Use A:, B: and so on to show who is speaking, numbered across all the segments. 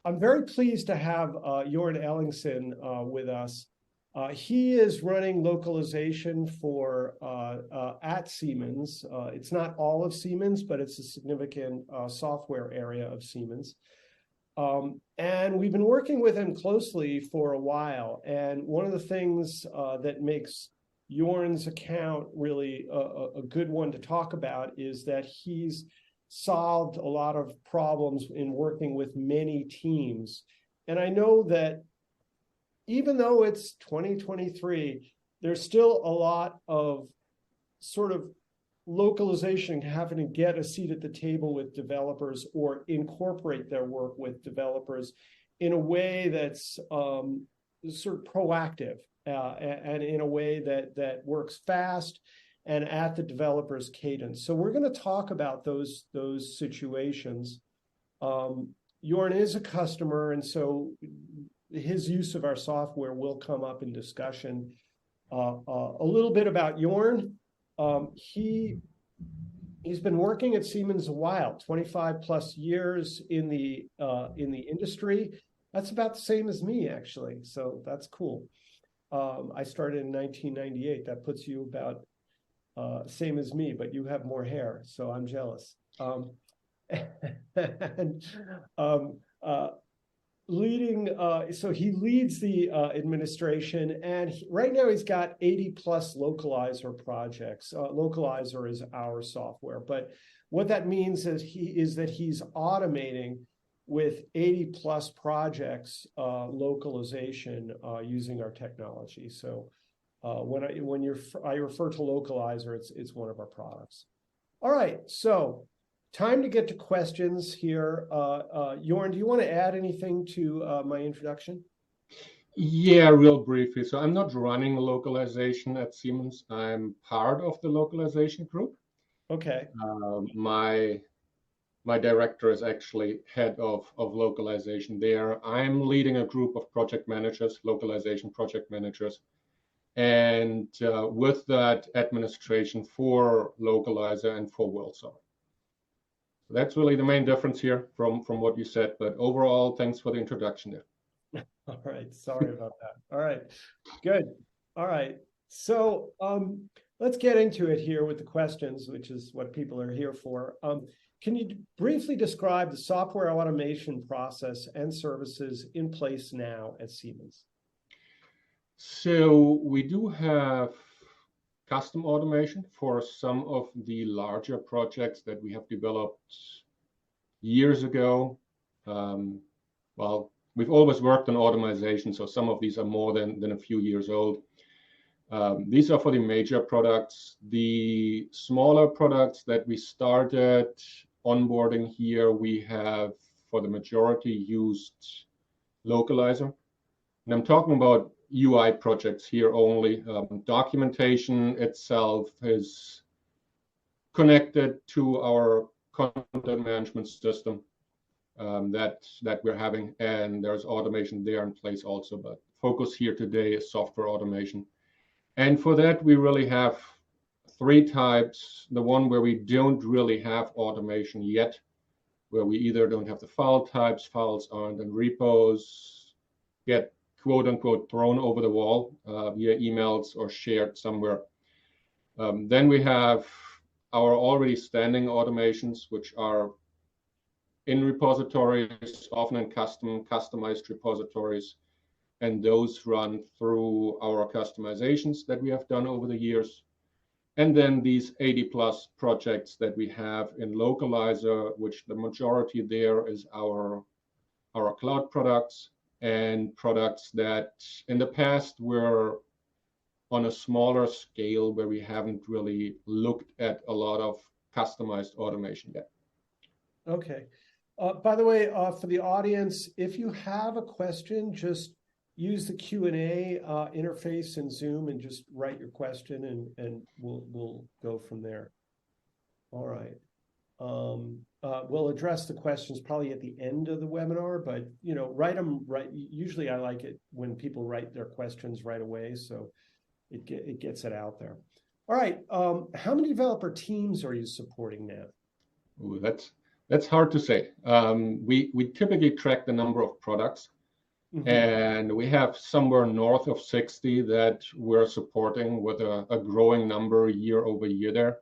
A: I'm very pleased to have Joern Elligsen with us. He is running localization for at Siemens. It's not all of Siemens, but it's a significant software area of Siemens. And we've been working with him closely for a while. And one of the things that makes Joern's account really a good one to talk about is that he's solved a lot of problems in working with many teams. And I know that even though it's 2023, there's still a lot of sort of localization having to get a seat at the table with developers or incorporate their work with developers in a way that's sort of proactive and in a way that works fast and at the developer's cadence. So we're going to talk about those situations. Joern is a customer, and so his use of our software will come up in discussion. A little bit about Joern. He's been working at Siemens a while, 25 plus years in the industry. That's about the same as me, actually. So that's cool. I started in 1998. That puts you about same as me, but you have more hair, so I'm jealous. So he leads the administration, and right now he's got 80 plus localizer projects. Localizer is our software, but what that means is that he's automating with 80 plus projects localization using our technology. So when I refer to localizer, it's one of our products. All right, so time to get to questions here. Joern, do you want to add anything to my introduction?
B: Yeah, real briefly. So I'm not running localization at Siemens. I'm part of the localization group.
A: Okay.
B: My director is actually head of localization there. I'm leading a group of project managers, localization project managers, and with that administration for localizer and for WorldSong. That's really the main difference here from what you said. But overall, thanks for the introduction there.
A: All right. Sorry about that. All right. Good. All right. So let's get into it here with the questions, which is what people are here for. Can you briefly describe the software automation process and services in place now at Siemens?
B: So we do have custom automation for some of the larger projects that we have developed years ago. Well, we've always worked on automation, so some of these are more than a few years old. These are for the major products. The smaller products that we started onboarding here, we have for the majority used Localizer. And I'm talking about UI projects here only. Documentation itself is connected to our content management system that we're having, and there's automation there in place also. But focus here today is software automation. And for that, we really have three types. The one where we don't really have automation yet, where we either don't have the file types, files aren't in repos, get quote unquote thrown over the wall via emails or shared somewhere. Then we have our already standing automations, which are in repositories, often in customized repositories. And those run through our customizations that we have done over the years. And then these 80 plus projects that we have in Localizer, which the majority there is our cloud products and products that in the past were on a smaller scale where we haven't really looked at a lot of customized automation yet.
A: Okay. By the way, for the audience, if you have a question, just use the Q&A interface in Zoom and just write your question, and we'll go from there. All right. We'll address the questions probably at the end of the webinar, but write them right. Usually, I like it when people write their questions right away, so it gets it out there. All right. How many developer teams are you supporting now?
B: Ooh, That's hard to say. We typically track the number of products, and we have somewhere north of 60 that we're supporting with a growing number year over year there.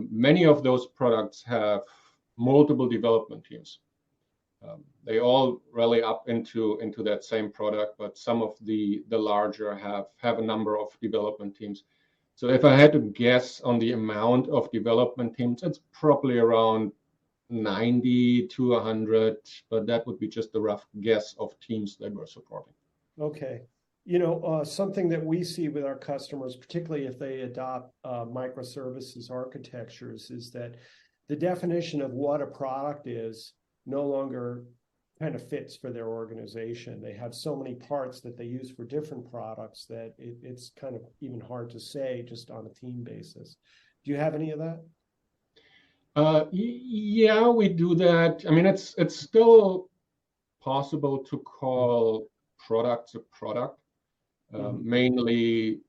B: Many of those products have multiple development teams. They all rally up into that same product, but some of the larger have a number of development teams. So if I had to guess on the amount of development teams, it's probably around 90 to 100, but that would be just a rough guess of teams that we're supporting.
A: Okay. Something that we see with our customers, particularly if they adopt microservices architectures, is that the definition of what a product is no longer kind of fits for their organization. They have so many parts that they use for different products that it's kind of even hard to say just on a team basis. Do you have any of that?
B: Yeah, we do that. I mean, it's still possible to call products a product, mainly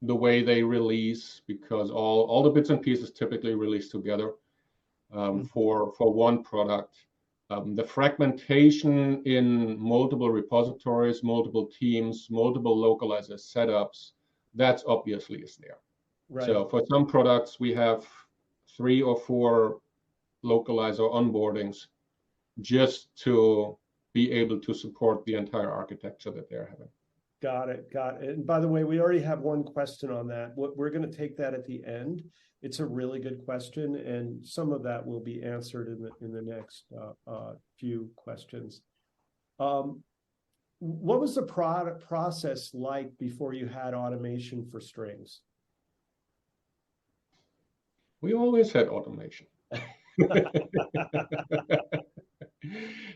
B: the way they release, because all the bits and pieces typically release together for one product. The fragmentation in multiple repositories, multiple teams, multiple localizer setups, that's obviously is there.
A: Right.
B: So for some products, we have 3 or 4 localizer onboardings just to be able to support the entire architecture that they're having.
A: Got it. And by the way, we already have one question on that. We're going to take that at the end. It's a really good question, and some of that will be answered in the next few questions. What was the product process like before you had automation for strings?
B: We always had automation.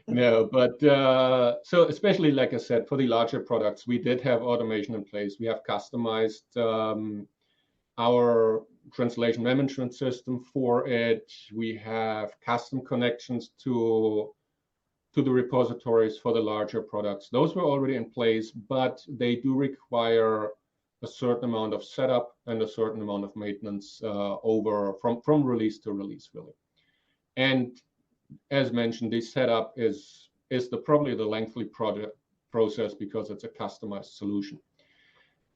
B: No, but so especially like I said, for the larger products, we did have automation in place. We have customized our translation management system for it. We have custom connections to the repositories for the larger products. Those were already in place, but they do require a certain amount of setup and a certain amount of maintenance over from release to release, really. And as mentioned, the setup is probably the lengthy process because it's a customized solution.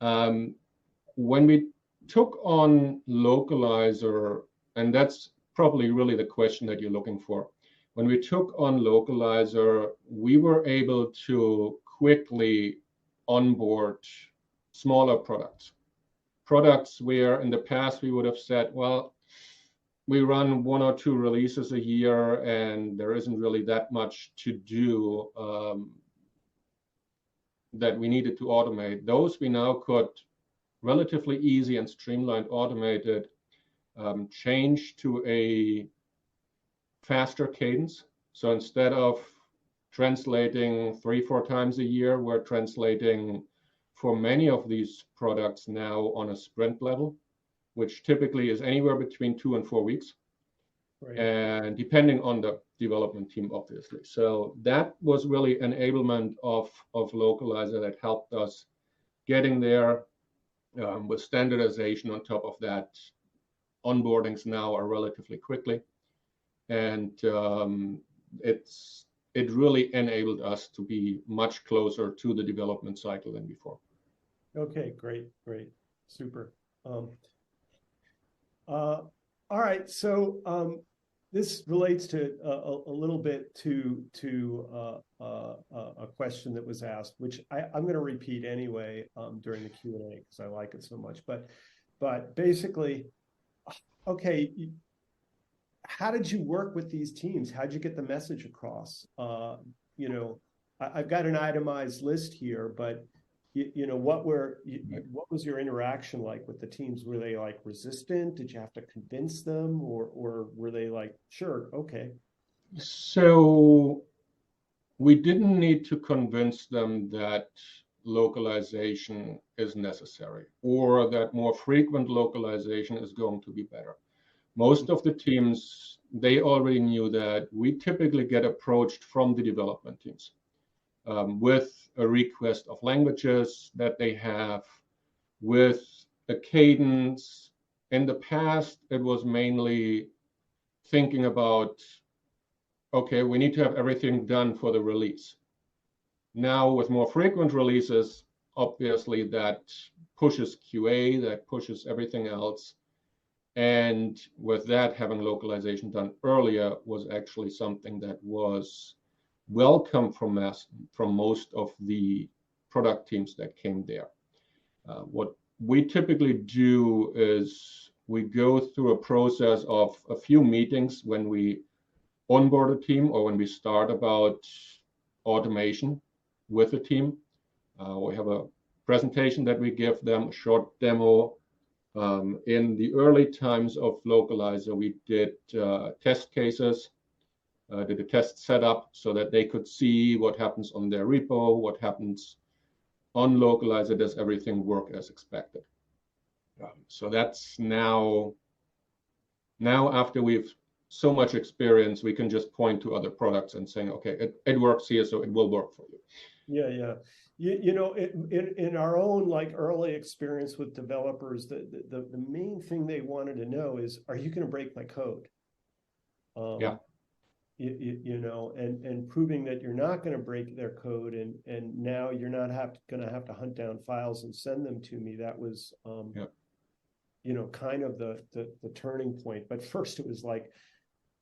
B: When we took on Localizer, and that's probably really the question that you're looking for. When we took on Localizer, we were able to quickly onboard smaller products where in the past we would have said, well, we run 1 or 2 releases a year and there isn't really that much to do that we needed to automate. Those we now could relatively easy and streamlined automated change to a faster cadence. So instead of translating 3-4 times a year, we're translating for many of these products now on a sprint level, which typically is anywhere between 2 and 4 weeks. Right. And depending on the development team, obviously. So that was really enablement of Localizer that helped us getting there with standardization on top of that. Onboardings now are relatively quickly. And it really enabled us to be much closer to the development cycle than before.
A: Okay, great, super. All right, so this relates to a little bit to a question that was asked, which I'm going to repeat anyway during the Q&A because I like it so much. But basically, okay, how did you work with these teams? How did you get the message across? I've got an itemized list here, but what was your interaction like with the teams? Were they like resistant? Did you have to convince them, or were they like, sure, okay?
B: So we didn't need to convince them that localization is necessary or that more frequent localization is going to be better. Most of the teams, they already knew that. We typically get approached from the development teams with a request of languages that they have, with a cadence. In the past, it was mainly thinking about okay, we need to have everything done for the release. Now with more frequent releases, obviously that pushes QA, that pushes everything else. And with that, having localization done earlier was actually something that was welcome from most of the product teams that came there. What we typically do is we go through a process of a few meetings when we onboard a team or when we start about automation with a team. We have a presentation that we give them, a short demo. In the early times of Localizer, we did test cases, did a test setup so that they could see what happens on their repo, what happens on Localizer, does everything work as expected. So that's now after we've so much experience, we can just point to other products and saying, okay, it works here, so it will work for you.
A: Yeah, yeah. You know, in our own like early experience with developers, the main thing they wanted to know is, are you going to break my code?
B: Yeah.
A: You know, and proving that you're not going to break their code, and now you're not going to have to hunt down files and send them to me. That was,
B: Yeah.
A: you know, kind of the turning point. But first, it was like,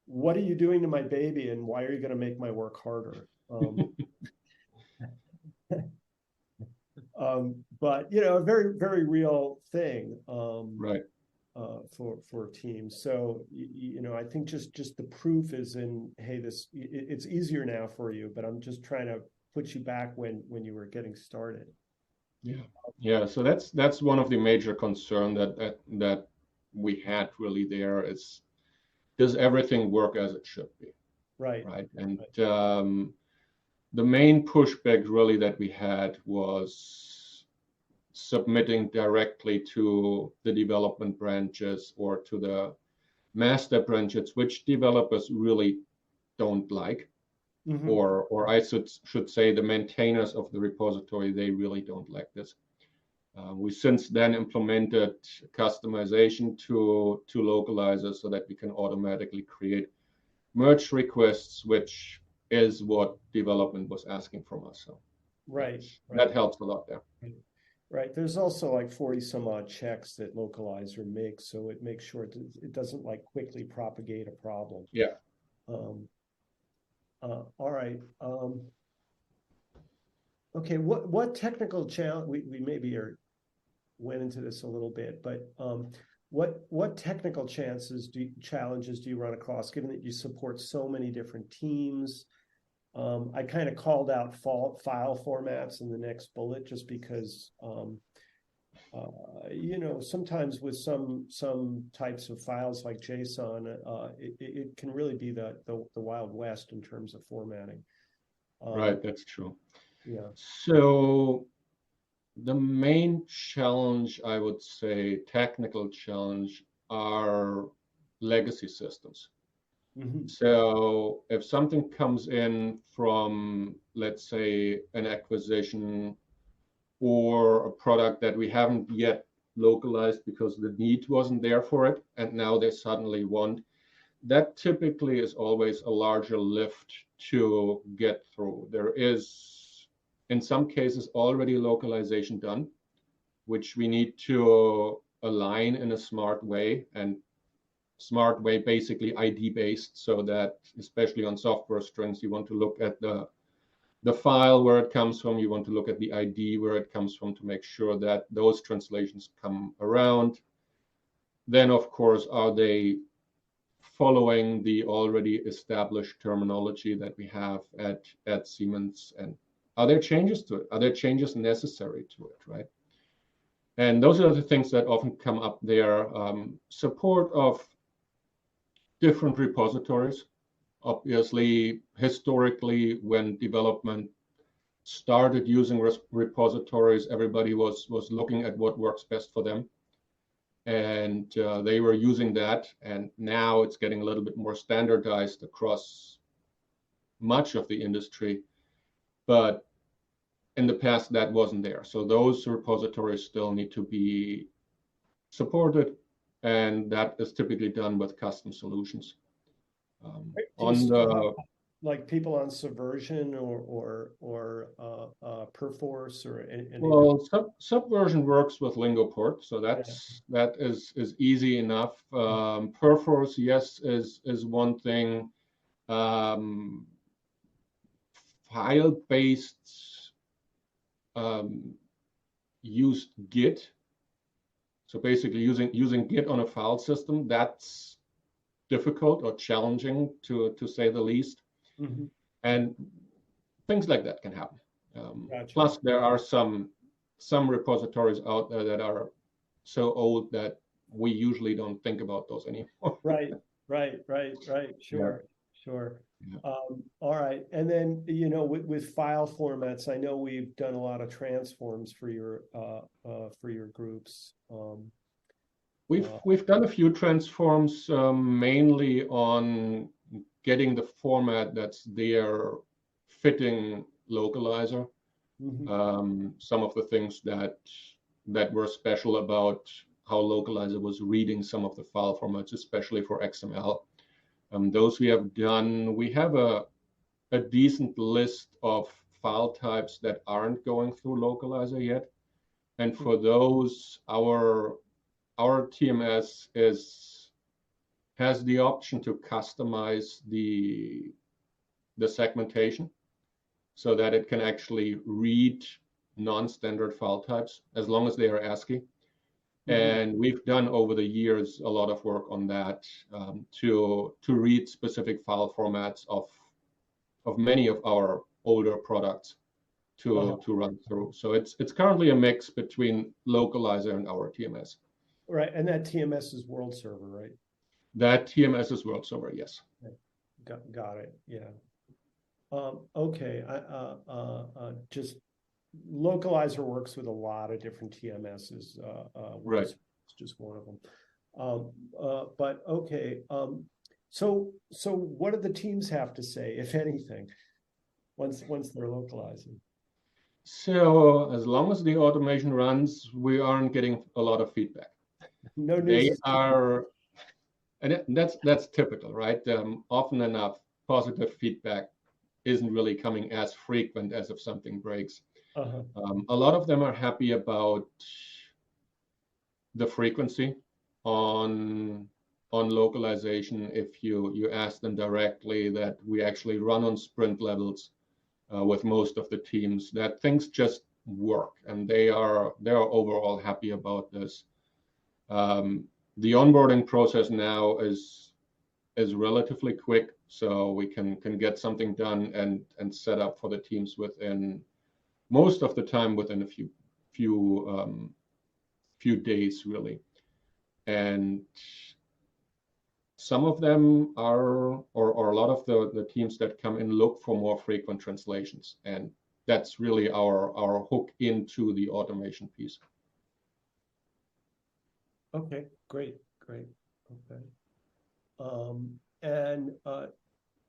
A: what are you doing to my baby, and why are you going to make my work harder? But you know, a very, very real thing.
B: Right.
A: For teams. So you know, I think just the proof is in, hey, it's easier now for you, but I'm just trying to put you back when you were getting started.
B: Yeah, yeah. So that's one of the major concern that we had really there is, does everything work as it should be?
A: Right.
B: Right. And the main pushback really that we had was submitting directly to the development branches or to the master branches, which developers really don't like.
A: Mm-hmm.
B: Or I should say the maintainers of the repository, they really don't like this. We since then implemented customization to localizers so that we can automatically create merge requests, which is what development was asking from us. So
A: Right.
B: that helps a lot there.
A: Right. There's also like 40 some odd checks that Localizer makes, so it makes sure it doesn't like quickly propagate a problem.
B: Yeah.
A: All right. Okay. What technical challenge, we maybe went into this a little bit, but what technical challenges do you run across, given that you support so many different teams? I kind of called out file formats in the next bullet, just because you know, sometimes with some types of files like JSON, it can really be the Wild West in terms of formatting.
B: Right, that's true.
A: Yeah.
B: So the main challenge, I would say, technical challenge, are legacy systems.
A: Mm-hmm.
B: So if something comes in from, let's say, an acquisition or a product that we haven't yet localized because the need wasn't there for it, and now they suddenly want, that typically is always a larger lift to get through. There is, in some cases, already localization done, which we need to align in a smart way, and smart way basically ID based, so that especially on software strings, you want to look at the file where it comes from, you want to look at the ID where it comes from to make sure that those translations come around. Then, of course, are they following the already established terminology that we have at Siemens, and are there changes to it? Are there changes necessary to it, right? And those are the things that often come up there. Support of different repositories. Obviously, historically, when development started using repositories, everybody was looking at what works best for them, and they were using that. And now it's getting a little bit more standardized across much of the industry, but in the past that wasn't there. So those repositories still need to be supported, and that is typically done with custom solutions.
A: Do you still have like people on Subversion or Perforce or any of that?
B: Well, Subversion works with LingoPort, so
A: Yeah.
B: that is easy enough. Perforce, yes, is one thing. Um, File-based um, used Git. So basically using Git on a file system, that's difficult or challenging to say the least.
A: Mhm.
B: And things like that can happen.
A: Gotcha.
B: Plus, there are some repositories out there that are so old that we usually don't think about those anymore.
A: Right, right.
B: Yeah.
A: Sure, sure.
B: Yeah.
A: All right. And then, with file formats, I know we've done a lot of transforms for your groups. Uh,
B: We've done a few transforms, mainly on getting the format that's there fitting localizer.
A: mhm,
B: Some of the things that were special about how localizer was reading some of the file formats, especially for XML. Those we have done. We have a decent list of file types that aren't going through localizer yet. And for those, our TMS has the option to customize the segmentation so that it can actually read non-standard file types as long as they are ASCII.
A: mhm.
B: And we've done over the years a lot of work on that, to read specific file formats of many of our older products
A: Uh-huh.
B: to run through. So it's currently a mix between localizer and our TMS.
A: Right. And that TMS is world server, right?
B: That TMS is world server, yes.
A: Yeah. Got it. Yeah. Okay. Just Localizer works with a lot of different TMSs.
B: Right.
A: World's just one of them. But okay. So what do the teams have to say, if anything, once they're localizing?
B: So as long as the automation runs, we aren't getting a lot of feedback.
A: No news
B: They
A: is good news.
B: are, and that's typical, right? Often enough, positive feedback isn't really coming as frequent as if something breaks.
A: Uh-huh.
B: A lot of them are happy about the frequency on localization. If you ask them directly, that we actually run on sprint levels with most of the teams, that things just work, and they're overall happy about this. Um, the onboarding process now is relatively quick, so we can get something done and set up for the teams within most of the time within a few days, really. And some of them are, or a lot of the teams that come in look for more frequent translations, and that's really our hook into the automation piece.
A: Okay, great. Okay. And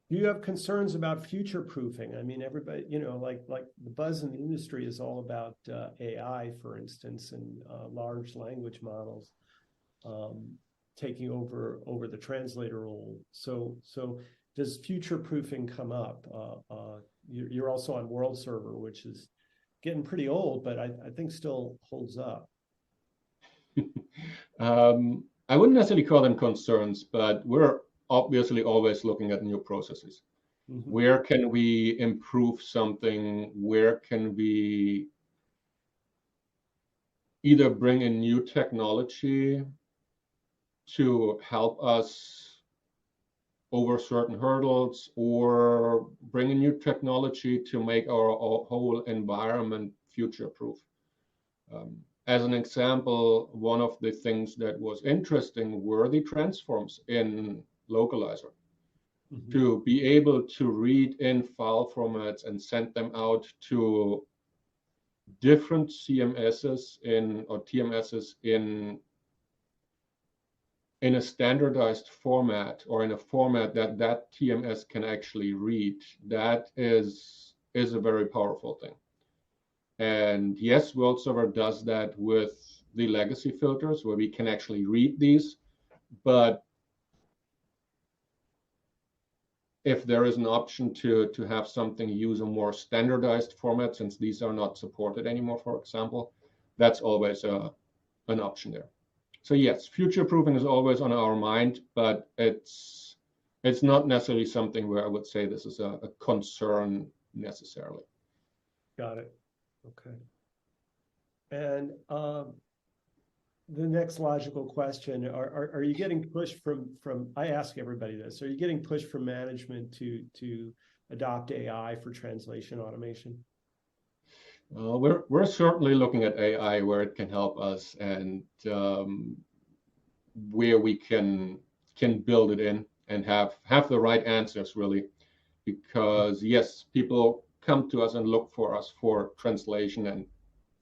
A: do you have concerns about future proofing? I mean, everybody, like the buzz in the industry is all about AI, for instance, and large language models um, taking over the translator role. So does future proofing come up? You're also on World Server, which is getting pretty old, but I think still holds up.
B: I wouldn't necessarily call them concerns, but we're obviously always looking at new processes.
A: Mhm.
B: Where can we improve something? Where can we either bring in new technology to help us over certain hurdles, or bring in new technology to make our whole environment future proof? As an example, one of the things that was interesting were the transforms in Localizer,
A: Mhm.
B: to be able to read in file formats and send them out to different CMSs or TMSs in a standardized format, or in a format that TMS can actually read. That is a very powerful thing. And yes, World Server does that with the legacy filters, where we can actually read these, but if there is an option to have something use a more standardized format, since these are not supported anymore, for example, that's always an option there. So yes, future proofing is always on our mind, but it's not necessarily something where I would say this is a concern necessarily.
A: Got it. Okay. And the next logical question, are you getting pushed from, I ask everybody this, are you getting pushed from management to adopt AI for translation automation?
B: We're certainly looking at AI where it can help us, and where we can build it in and have the right answers, really. Because yes, people come to us and look for us for translation, and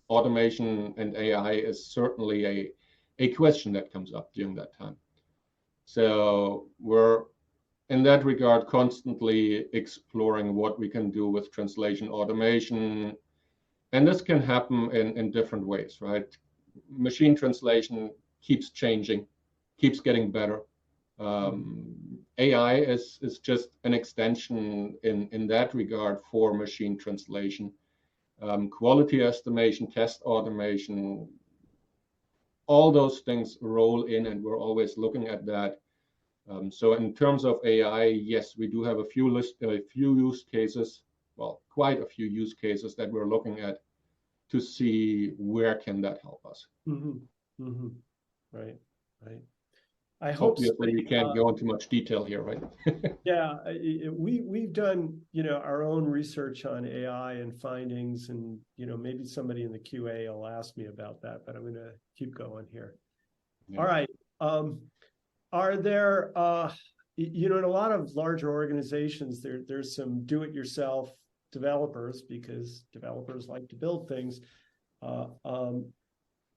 B: automation and AI is certainly a question that comes up during that time. So we're in that regard constantly exploring what we can do with translation automation. And this can happen in different ways, right? Machine translation keeps changing, keeps getting better. AI is just an extension in that regard for machine translation. Quality estimation, test automation, all those things roll in, and we're always looking at that. So in terms of AI, yes, we do have a few use cases, well, quite a few use cases that we're looking at to see where can that help us.
A: Right. I hope
B: obviously we can't go into much detail here, right?
A: Yeah, we've done our own research on AI and findings, and maybe somebody in the QA will ask me about that, but I'm going to keep going here. Yeah. All right. Are there in a lot of larger organizations there's some do-it-yourself developers, because developers like to build things.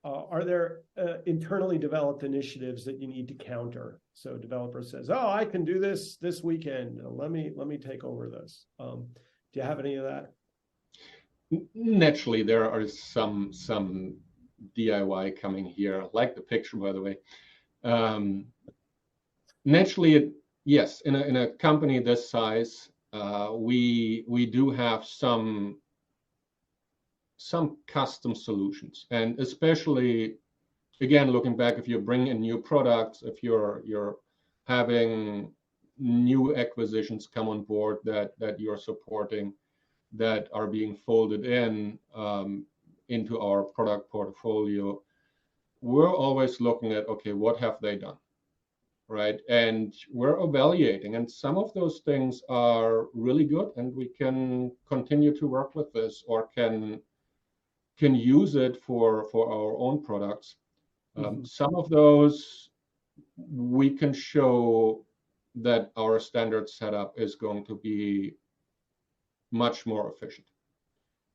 A: Are there internally developed initiatives that you need to counter? So a developer says, "Oh, I can do this weekend. Let me take over this." Do you have any of that?
B: Naturally, there are some DIY coming here. I like the picture, by the way. Naturally, yes, in a company this size, we do have some custom solutions, and especially, again, looking back, if you bring in new products, if you're having new acquisitions come on board that you're supporting, that are being folded in into our product portfolio, we're always looking at, okay, what have they done, right? And we're evaluating, and some of those things are really good, and we can continue to work with this, or can use it for our own products. Some of those we can show that our standard setup is going to be much more efficient.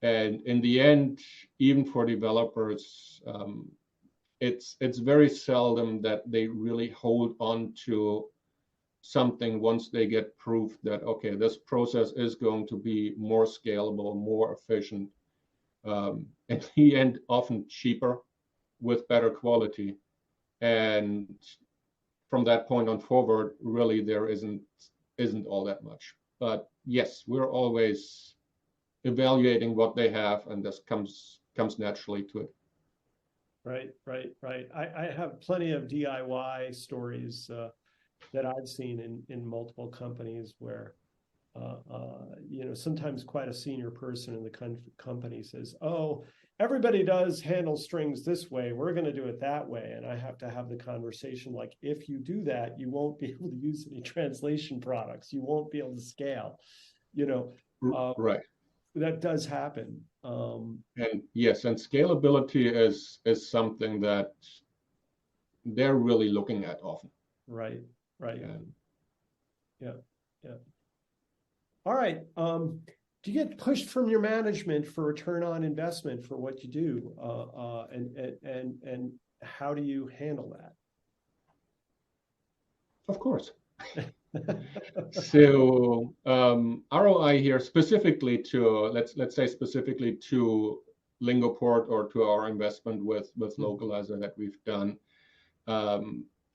B: And in the end, even for developers, it's very seldom that they really hold on to something once they get proof that, okay, this process is going to be more scalable, more efficient, at the end often cheaper with better quality. And from that point on forward, really there isn't all that much. But yes, we're always evaluating what they have, and this comes naturally to it.
A: Right. I have plenty of DIY stories that I've seen in multiple companies where sometimes quite a senior person in the company says, "Oh, everybody does handle strings this way. We're going to do it that way." And I have to have the conversation like, if you do that, you won't be able to use any translation products. You won't be able to scale.
B: Right.
A: That does happen.
B: And yes, and scalability is something that they're really looking at often.
A: Right. Yeah. All right. Do you get pushed from your management for return on investment for what you do? And how do you handle that?
B: Of course. So ROI here specifically to let's say specifically to Lingoport, or to our investment with Localizer that we've done. Our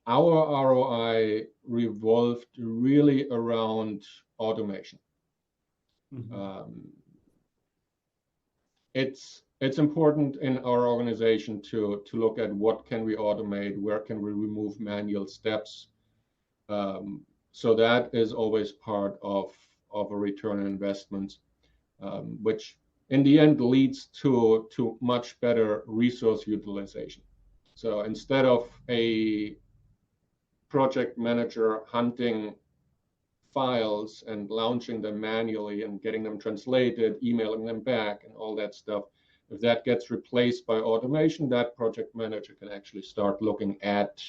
B: ROI revolved really around automation.
A: Mm-hmm.
B: It's important in our organization to look at what can we automate, where can we remove manual steps. So that is always part of a return on investment, which in the end leads to much better resource utilization. So instead of a project manager hunting files and launching them manually and getting them translated, emailing them back and all that stuff, if that gets replaced by automation, that project manager can actually start looking at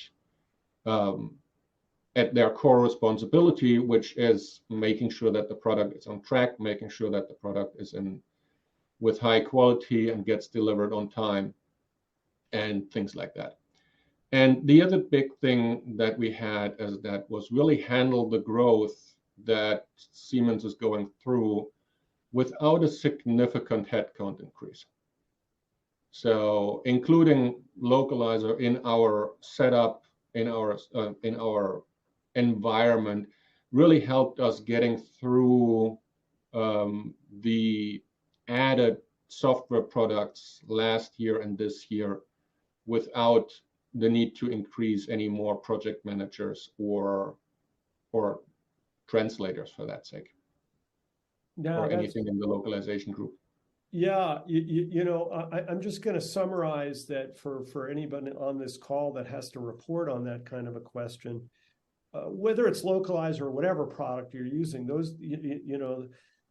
B: their core responsibility, which is making sure that the product is on track, making sure that the product is in with high quality and gets delivered on time, and things like that. And the other big thing that we had is that was really handle the growth that Siemens is going through without a significant headcount increase. So including localizer in our setup, in our environment, really helped us getting through the added software products last year and this year without the need to increase any more project managers or translators for that sake, or anything in the localization group.
A: Yeah, I'm just going to summarize that for anybody on this call that has to report on that kind of a question, whether it's localizer or whatever product you're using, those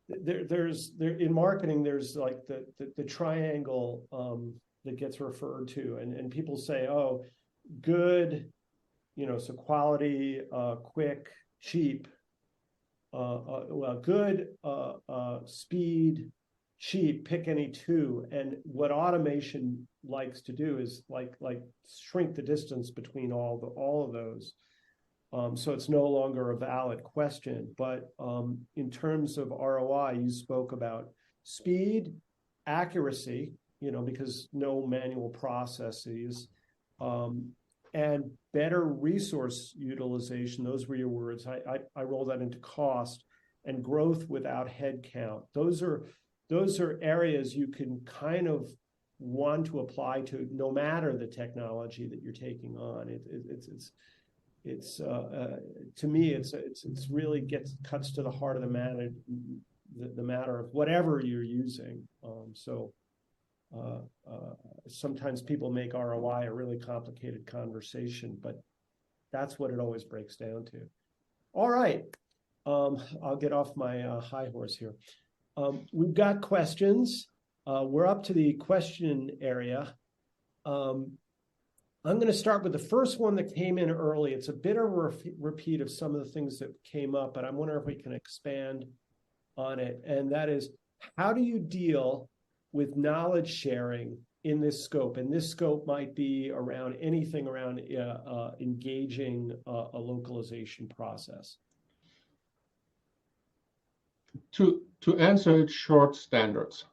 A: there's in marketing there's like the triangle that gets referred to, and people say, oh, good, so quality, quick, cheap, well, good, speed, cheap, pick any two. And what automation likes to do is like shrink the distance between all of those. So it's no longer a valid question. But in terms of ROI, you spoke about speed, accuracy, because no manual processes, and better resource utilization. Those were your words. I roll that into cost, and growth without headcount. Those are areas you can kind of want to apply to no matter the technology that you're taking on. It's to me it's really cuts to the heart of the matter, the matter of whatever you're using. Sometimes people make ROI a really complicated conversation, but that's what it always breaks down to. All right, I'll get off my high horse here. We've got questions. We're up to the question area. I'm going to start with the first one that came in early. It's a bit of a repeat of some of the things that came up, but I'm wondering if we can expand on it. And that is, how do you deal with knowledge sharing in this scope? And this scope might be around anything around engaging a localization process.
B: To answer it short, standards.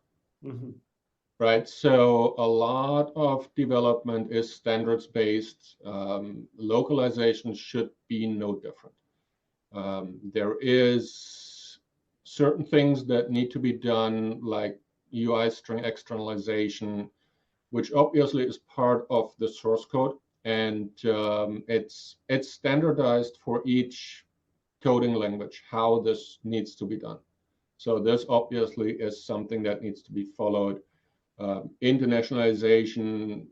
B: Mm-hmm. Right, so a lot of development is standards based. Localization should be no different. There is certain things that need to be done, like UI string externalization, which obviously is part of the source code, and it's standardized for each coding language how this needs to be done. So this obviously is something that needs to be followed. Internationalization,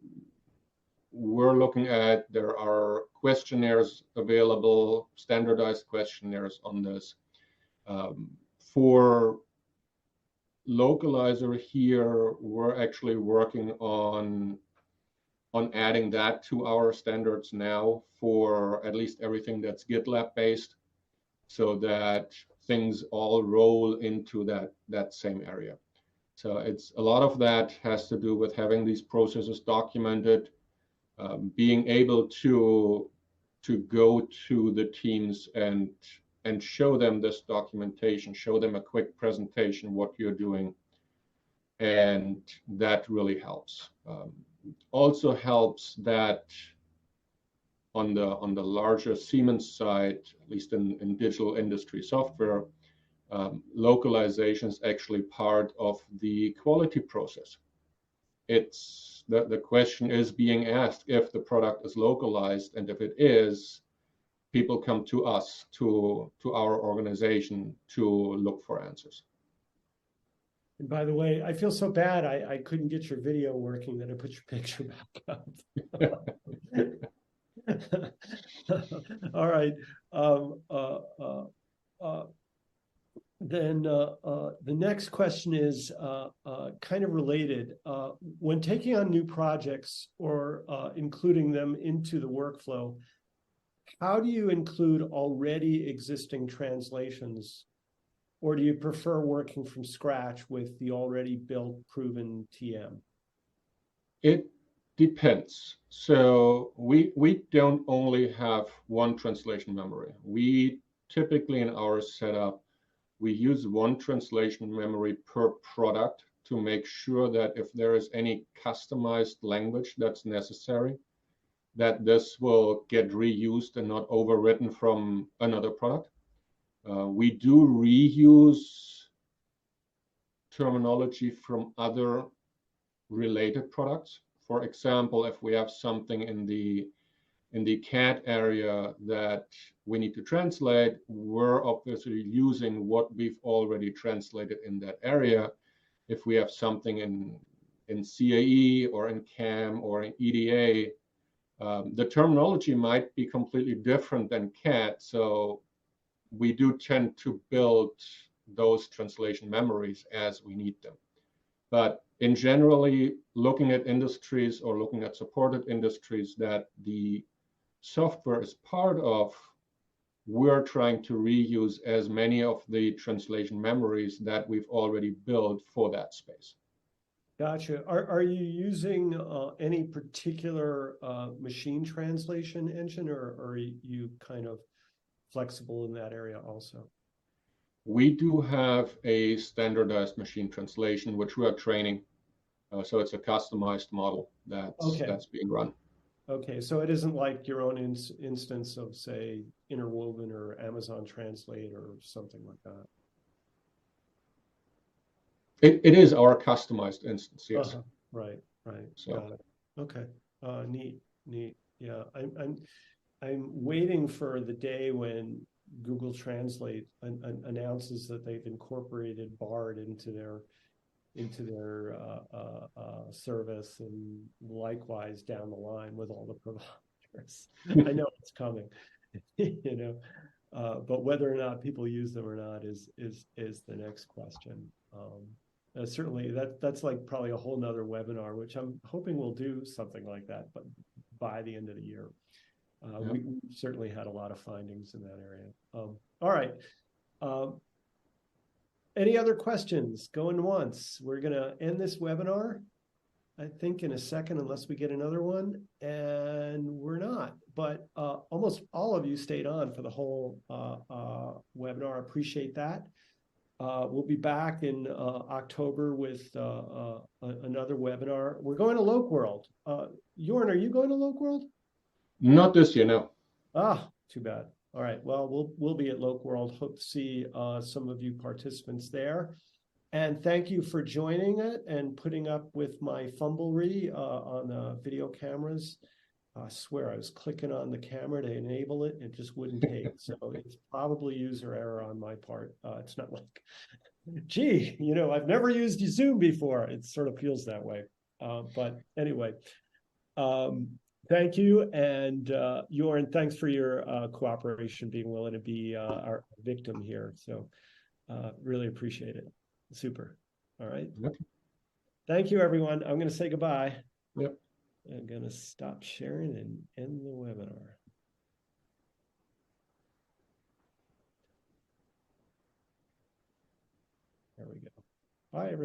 B: we're looking at, there are questionnaires available, standardized questionnaires on this. For localizer here, we're actually working on adding that to our standards now for at least everything that's GitLab based, so that things all roll into that same area. So it's a lot of that has to do with having these processes documented, being able to go to the teams and show them this documentation, show them a quick presentation what you're doing, and that really helps. Also helps that on the larger Siemens side, at least in digital industry software, localization is actually part of the quality process. It's the question is being asked if the product is localized, and if it is, people come to us, to our organization, to look for answers.
A: And by the way, I feel so bad. I couldn't get your video working, that I put your picture back up. All right. Then the next question is kind of related. When taking on new projects or including them into the workflow, how do you include already existing translations, or do you prefer working from scratch with the already built, proven TM?
B: It depends. So we don't only have one translation memory. We typically, in our setup, we use one translation memory per product to make sure that if there is any customized language that's necessary, that this will get reused and not overwritten from another product. We do reuse terminology from other related products. For example, if we have something in the CAD area that we need to translate, we're obviously using what we've already translated in that area. If we have something in CAE or in CAM or in EDA, the terminology might be completely different than CAD. So we do tend to build those translation memories as we need them. But in generally, looking at industries or looking at supported industries that the software is part of, we're trying to reuse as many of the translation memories that we've already built for that space.
A: Gotcha. Are you using any particular machine translation engine, or are you kind of flexible in that area also?
B: We do have a standardized machine translation, which we are training. So it's a customized model that's being run.
A: Okay, so it isn't like your own instance of, say, Interwoven or Amazon Translate or something like that.
B: It is our customized instance, yes.
A: Right.
B: So.
A: Got it. Okay. Neat. Yeah, I'm waiting for the day when Google Translate announces that they've incorporated Bard into their service, and likewise down the line with all the providers. I know it's coming, but whether or not people use them or not is the next question. Certainly that's like probably a whole nother webinar, which I'm hoping we'll do something like that, but by the end of the year. We certainly had a lot of findings in that area. All right. Any other questions? Going once. We're going to end this webinar, I think, in a second, unless we get another one, and we're not. But almost all of you stayed on for the whole webinar. I appreciate that. We'll be back in October with another webinar. We're going to Loc-World. Joern, are you going to Loc-World?
B: Not this year, no.
A: Ah, too bad. All right. Well, we'll be at Loc-World. Hope to see some of you participants there. And thank you for joining it and putting up with my fumblery on the video cameras. I swear I was clicking on the camera to enable it. It just wouldn't take. So it's probably user error on my part. It's not like, gee, I've never used Zoom before. It sort of feels that way. But anyway, thank you. And Joern, thanks for your cooperation, being willing to be our victim here. So really appreciate it. Super. All right.
B: Yep.
A: Thank you, everyone. I'm going to say goodbye.
B: Yep.
A: I'm going to stop sharing and end the webinar. There we go. Bye, everyone.